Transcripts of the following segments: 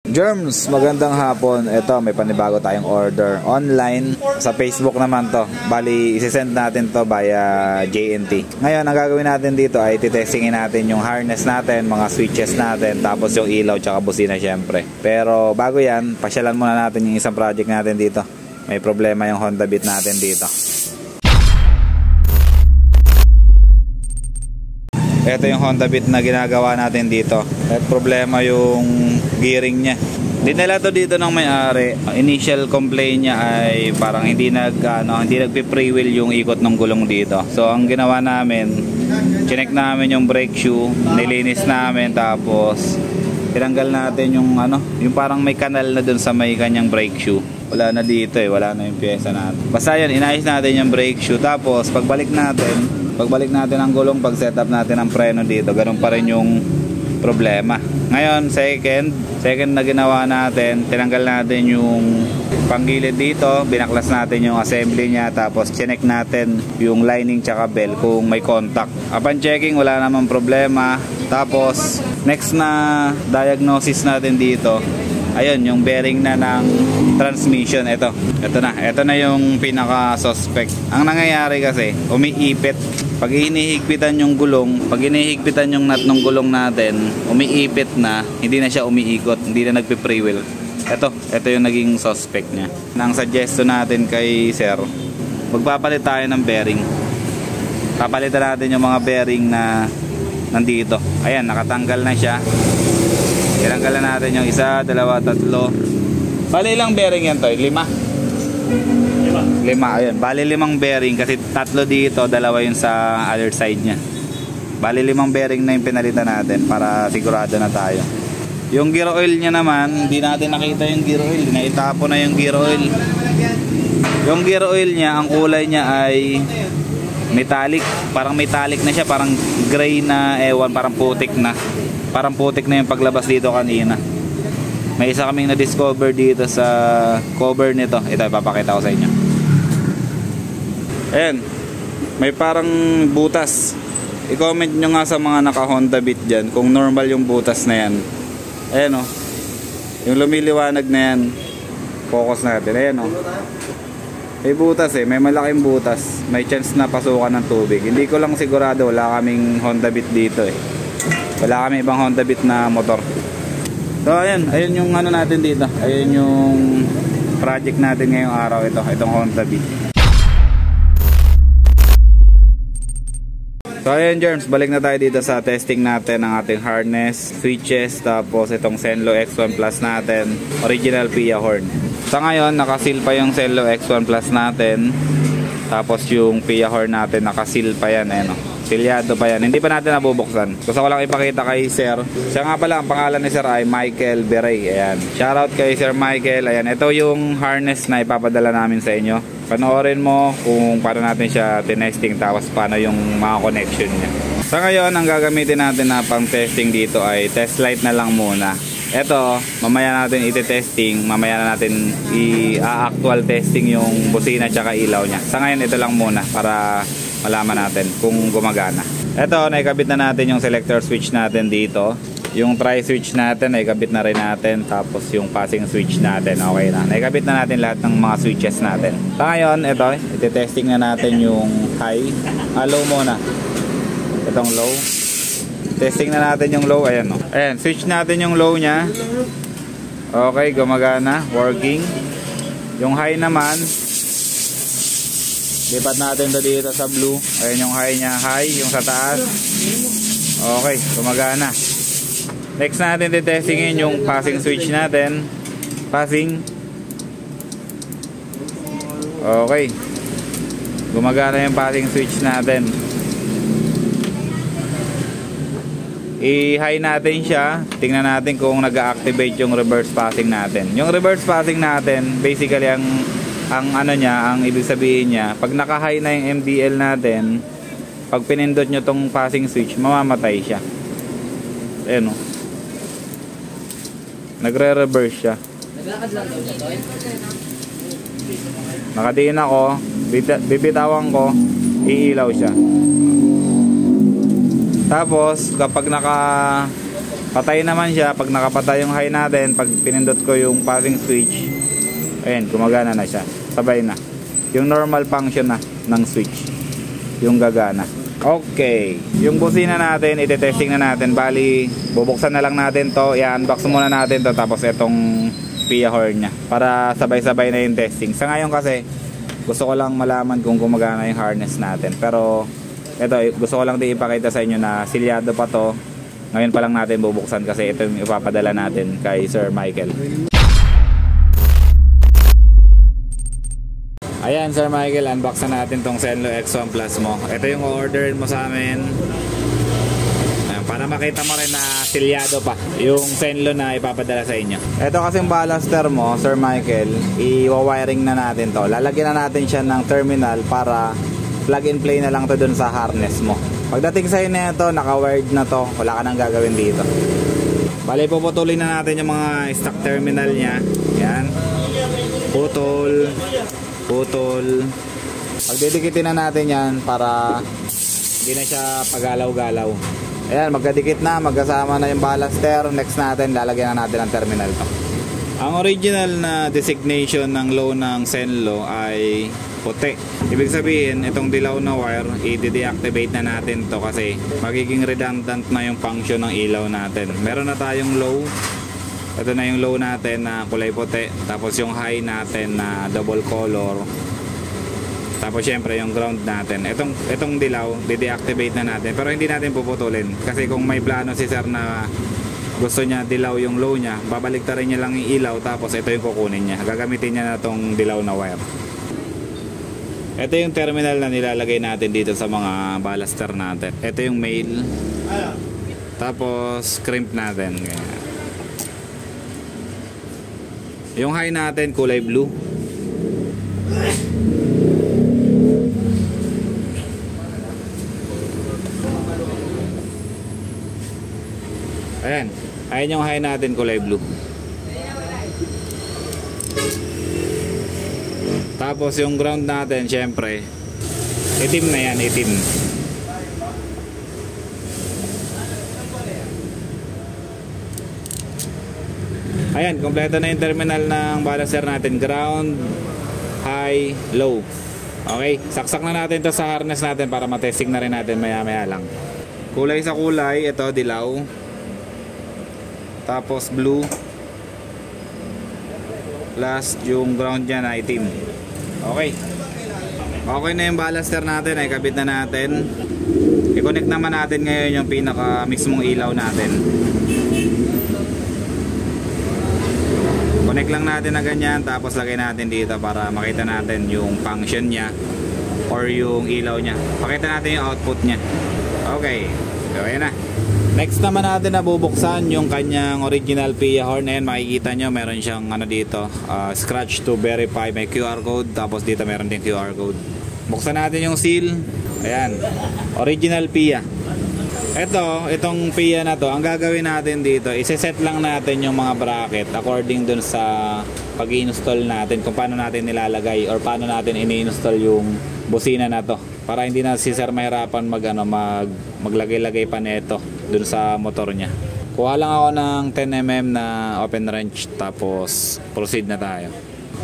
Germs, magandang hapon. Ito, may panibago tayong order online. Sa Facebook naman to. Bali, isisend natin to via JNT. Ngayon, ang gagawin natin dito ay titestingin natin yung harness natin, mga switches natin, tapos yung ilaw tsaka busina syempre. Pero bago yan, pasyalan muna natin yung isang project natin dito. May problema yung Honda Beat natin dito. Ito yung Honda Beat na ginagawa natin dito. At problema yung gearing niya. Dinala to dito ng may-ari. Initial complaint niya ay parang hindi nagpi-free wheel yung ikot ng gulong dito. So ang ginawa namin, chinek namin yung brake shoe, nilinis namin, tapos tinanggal natin yung yung parang may kanal na dun sa may kanyang brake shoe. Wala na dito wala na yung pyesa natin. Basta yan, inayos natin yung brake shoe, tapos pagbalik natin ang gulong, pag setup natin ang preno dito, ganun pa rin yung problema. Ngayon, second na ginawa natin, tinanggal natin yung panggilid dito, binaklas natin yung assembly niya, tapos chinek natin yung lining tsaka bell kung may contact. Upon checking, wala namang problema. Tapos next na diagnosis natin dito, ayun, yung bearing na ng transmission. Ito na yung pinaka suspect. Ang nangyayari kasi, umiipit. Pag hinihigpitan yung gulong, pag hinihigpitan yung nut ng gulong natin, umiipit na, hindi na siya umiikot, hindi na nagpe-free wheel. Ito yung naging suspect niya. Nang suggestion natin kay sir, magpapalit tayo ng bearing. Papalitan natin yung mga bearing na nandito. Ayan, nakatanggal na siya. Tinanggalan natin yung isa, dalawa, tatlo. Bali ilang bearing yan to? 5, ayun. Bali 5 bearing kasi tatlo dito, dalawa yung sa other side nya. Bali 5 bearing na yung pinalitan natin para sigurado na tayo. Yung gear oil nya naman, hindi natin nakita yung gear oil. Naitapo na yung gear oil. Yung gear oil nya, ang kulay nya ay metallic. Parang metallic na siya, parang gray na ewan, parang putik na. Parang putik na yung paglabas dito kanina. May isa kaming na-discover dito sa cover nito. Ito, ipapakita ko sa inyo. Ayan, may parang butas. I-comment nyo nga sa mga naka-Honda Beat dyan kung normal yung butas na yan. Ayan o, yung lumiliwanag na yan. Focus natin, ayan o. May butas may malaking butas. May chance na pasukan ng tubig. Hindi ko lang sigurado, wala kaming Honda Beat dito wala kami ibang Honda Beat na motor. So ayun yung natin dito. Ayun yung project natin ngayong araw, itong Honda Beat. So ayun germs, balik na tayo dito sa testing natin ng ating harness, switches, tapos itong Zenlo X1 Plus natin, original PIA horn. Sa ngayon, nakasil pa yung Zenlo X1 Plus natin. Tapos yung PIA horn natin, nakasil pa yan silyado pa yan, hindi pa natin nabubuksan. Gusto ko lang ipakita kay sir. Siya nga pala, ang pangalan ni sir ay Michael Beray. Ayan, shoutout kay Sir Michael. Ayan, ito yung harness na ipapadala namin sa inyo. Panoorin mo kung paano natin siya tinesting, tapos paano yung mga connection niya. Sa ngayon, ang gagamitin natin na pang testing dito ay test light na lang muna. Ito, mamaya natin iti-testing, mamaya na natin i-actual testing yung busina tsaka ilaw niya. Sa ngayon, ito lang muna para malaman natin kung gumagana. Ito, naikabit na natin yung selector switch natin dito. Yung tri-switch natin, naikabit na rin natin. Tapos yung passing switch natin, okay na. Naikabit na natin lahat ng mga switches natin. So ngayon, ito, iti-testing na natin yung high. Low muna. Itong low. Testing na natin yung low. Ayan, ayan, switch natin yung low nya. Okay, gumagana, working. Yung high naman, lipat natin to dito sa blue. Ayan yung high nya, high, yung sa taas. Okay, gumagana. Next natin titestingin yung passing switch natin. Passing. Okay, gumagana yung passing switch natin. I-high natin siya. Tingnan natin kung nag-activate yung reverse passing natin. Yung reverse passing natin, basically ang niya, ang ibig sabihin niya, pag naka-high na yung MDL natin, pag pinindot nyo tong passing switch, mamamatay siya. Ayan nagre-reverse siya. Nakadiin ako, bibitawan ko, iilaw siya. Tapos kapag Patay naman siya. Pag nakapatay yung high natin, pag pinindot ko yung passing switch, ayan, gumagana na siya. Sabay na. Yung normal function na ng switch, yung gagana. Okay, yung busina natin, ite-testing na natin. Bali, bubuksan na lang natin to. I-unbox muna natin to. Tapos itong PIA horn nya, para sabay-sabay na yung testing. Sa ngayon kasi, gusto ko lang malaman kung gumagana yung harness natin. Pero, ito, gusto ko lang din ipakita sa inyo na silyado pa to. Ngayon pa lang natin bubuksan kasi ito yung ipapadala natin kay Sir Michael. Ayan, Sir Michael, unbox na natin tong Zenlo X1 Plus mo. Ito yung order mo sa amin. Ayan, para makita mo rin na silyado pa yung Zenlo na ipapadala sa inyo. Ito kasing ballaster mo, Sir Michael, i-wiring na natin to. Lalagyan na natin siya ng terminal para plug and play na lang to dun sa harness mo. Pagdating sa'yo na ito, naka-wired na to, wala ka nang gagawin dito. Bali, puputulin na natin yung mga stock terminal nya. Yan. Putol. Putol. Pagdidikitin na natin yan para hindi na siya pagalaw-galaw. Ayan, magkadikit na, magkasama na yung ballaster. Next natin, lalagyan na natin ang terminal to. Ang original na designation ng low ng Zenlo ay puti. Ibig sabihin, itong dilaw na wire, i-deactivate na natin to kasi magiging redundant na yung function ng ilaw natin. Meron na tayong low. Ito na yung low natin na kulay puti. Tapos yung high natin na double color. Tapos syempre yung ground natin. Itong dilaw, i-deactivate na natin. Pero hindi natin puputulin. Kasi kung may plano si sir na gusto niya dilaw yung low niya, babaliktarin niya lang yung ilaw, tapos ito yung kukunin niya. Gagamitin niya na tong dilaw na wire. Ito yung terminal na nilalagay natin dito sa mga ballaster natin. Ito yung male. Tapos crimp natin. Yung high natin kulay blue. Ayan. Ayan yung high natin kulay blue. Tapos yung ground natin, syempre, itim na yan, itim. Ayan, kompleto na yung terminal ng ballaster natin. Ground, high, low. Okay, saksak na natin to sa harness natin para matesting na rin natin maya-maya lang. Kulay sa kulay, ito dilaw. Tapos blue. Last yung ground niya na itim. Okay. Okay na yung ballaster natin, ay kabit na natin. I-connect naman natin ngayon yung pinaka mismong ilaw natin. Connect lang natin na ganyan, tapos lagay natin dito para makita natin yung function niya or yung ilaw niya. Pakita natin yung output niya. Okay. So ayan na. Next naman natin na bubuksan yung kanyang original PIA horn. Ayan, makikita nyo meron siyang ano dito, scratch to verify, may QR code. Tapos dito meron din QR code. Buksan natin yung seal. Ayan, original PIA. Itong PIA na to, ang gagawin natin dito, iseset lang natin yung mga bracket according dun sa pag-i-install natin, kung paano natin nilalagay or paano natin ini-install yung busina na to, para hindi na si sir mahirapan maglagay-lagay pa nito dun sa motor niya. Kuha lang ako ng 10mm na open wrench, tapos proceed na tayo.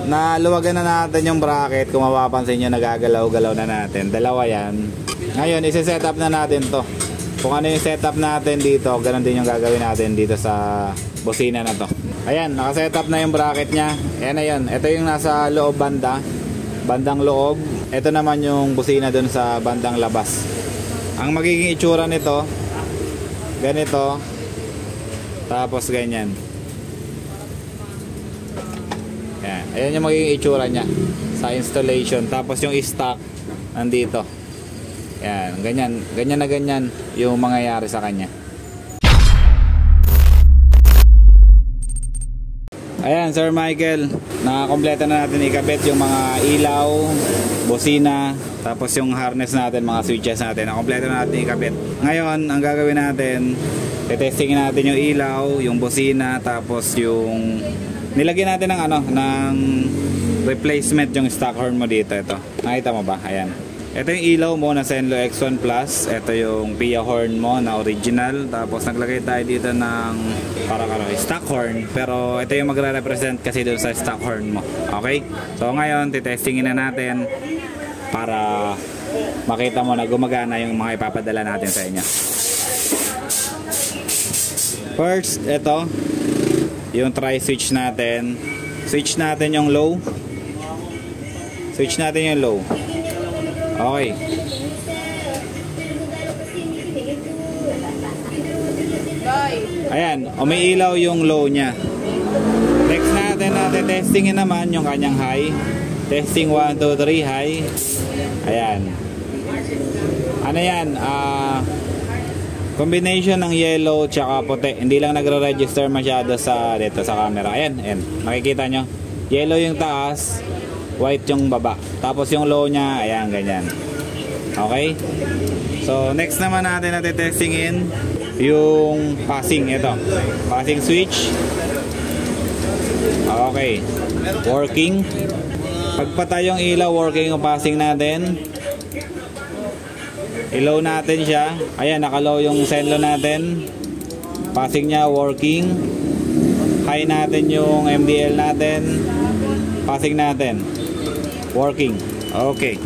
Naluwagan na natin yung bracket. Kung mapapansin nyo, nagagalaw-galaw na natin. Dalawa yan. Ngayon, isi-set up na natin to. Kung ano yung setup natin dito, ganun din yung gagawin natin dito sa busina na to. Ayan, nakaset up na yung bracket nya. Ayan na yun. Ito yung nasa loob bandang loob. Ito naman yung busina dun sa bandang labas. Ang magiging itsura nito, ganito, tapos ganyan. Ayan, ayan yung magiging itsura nya sa installation. Tapos yung stock nandito. Ayan, ganyan na ganyan yung mangyayari sa kanya. Ayan, Sir Michael, nakakompleto na natin ikabit yung mga ilaw, bosina, tapos yung harness natin, mga switches natin, nakakompleto na natin ikabit. Ngayon, ang gagawin natin, testingin natin yung ilaw, yung bosina, tapos yung nilagyan natin ng replacement yung stock horn mo dito. Ito, nakita mo ba? Ayan. Ito yung ilaw mo na Senlo X1 Plus. Ito yung Pia horn mo na original. Tapos naglagay tayo dito ng parang stock horn. Pero ito yung magre-represent kasi doon sa stock horn mo. Okay? So ngayon, titestingin na natin para makita mo na gumagana yung mga ipapadala natin sa inyo. First, ito yung tri-switch natin. Switch natin yung low. Switch natin yung low. Okay. Ayan, umiilaw yung low niya. Next natin testingin naman yung kanyang high. Testing 1, 2, 3 high. Ayan. Ano yan? Combination ng yellow tsaka puti. Hindi lang nagre-register masyado sa dito sa camera. Ayan, ayan. Makikita nyo. Yellow yung taas, white yung baba. Tapos yung low niya, ayan, ganyan. Okay? So, next naman natin testingin yung passing. Ito. Passing switch. Okay. Working. Pagpatay yung ilaw, working yung passing natin. I-low natin siya. Ayan, naka-low yung Senlo natin. Passing niya, working. High natin yung MDL natin. Passing natin. Working. Okay.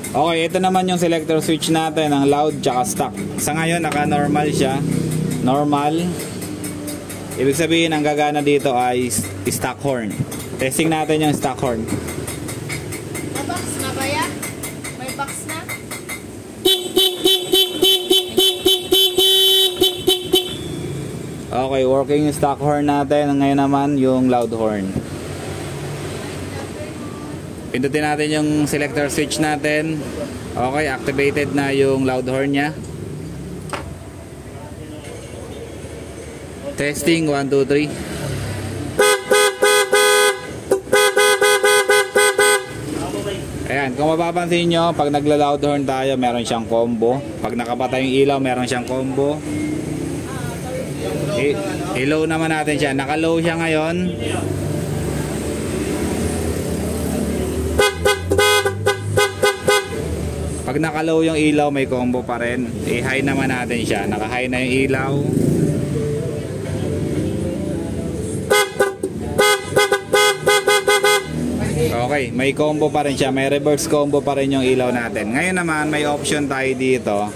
Okay, ito naman yung selector switch natin ng loud tsaka stock. Sa ngayon, naka-normal siya. Normal. Ibig sabihin, ang gagana dito ay stock horn. Testing natin yung stock horn. Box na ba yan? May box na? Okay, working yung stock horn natin. Ngayon naman yung loud horn. Pindutin natin yung selector switch natin. Okay, activated na yung loud horn nya. Testing 1, 2, 3. Ayan, kung mapapansin nyo, pag nagla-loud horn tayo, meron siyang combo. Pag nakapatay yung ilaw, meron siyang combo. I-low naman natin siya. Naka-low siya ngayon. Pag naka-low yung ilaw, may combo pa rin. I-high naman natin siya. Naka-high na yung ilaw. Okay, may combo pa rin siya. May reverse combo pa rin yung ilaw natin. Ngayon naman, may option tayo dito.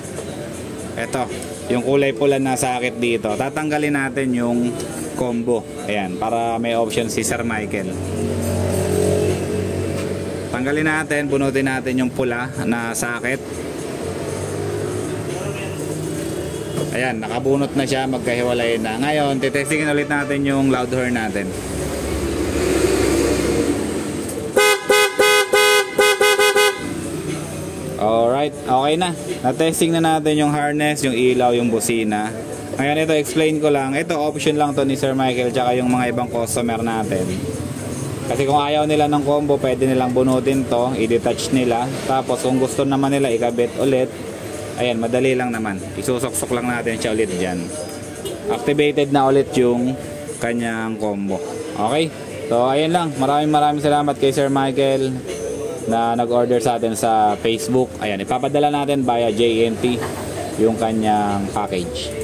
Ito, yung kulay pula na sakit dito. Tatanggalin natin yung combo. Ayan, para may option si Sir Michael. Tanggalin natin, bunutin natin yung pula na sakit. Ayan, nakabunot na siya, magkahiwalay na. Ngayon, titestingin ulit natin yung loud horn natin. Alright, okay na. Na-testing na natin yung harness, yung ilaw, yung busina. Ngayon ito, explain ko lang. Ito, option lang to ni Sir Michael tsaka yung mga ibang customer natin. Kasi kung ayaw nila ng combo, pwede nilang bunutin to, i-detach nila. Tapos kung gusto naman nila ikabit ulit, ayan, madali lang naman. Isusok-sok lang natin siya ulit dyan. Activated na ulit yung kanyang combo. Okay? So, ayan lang. Maraming salamat kay Sir Michael na nag-order sa atin sa Facebook. Ayan, ipapadala natin via JNT yung kanyang package.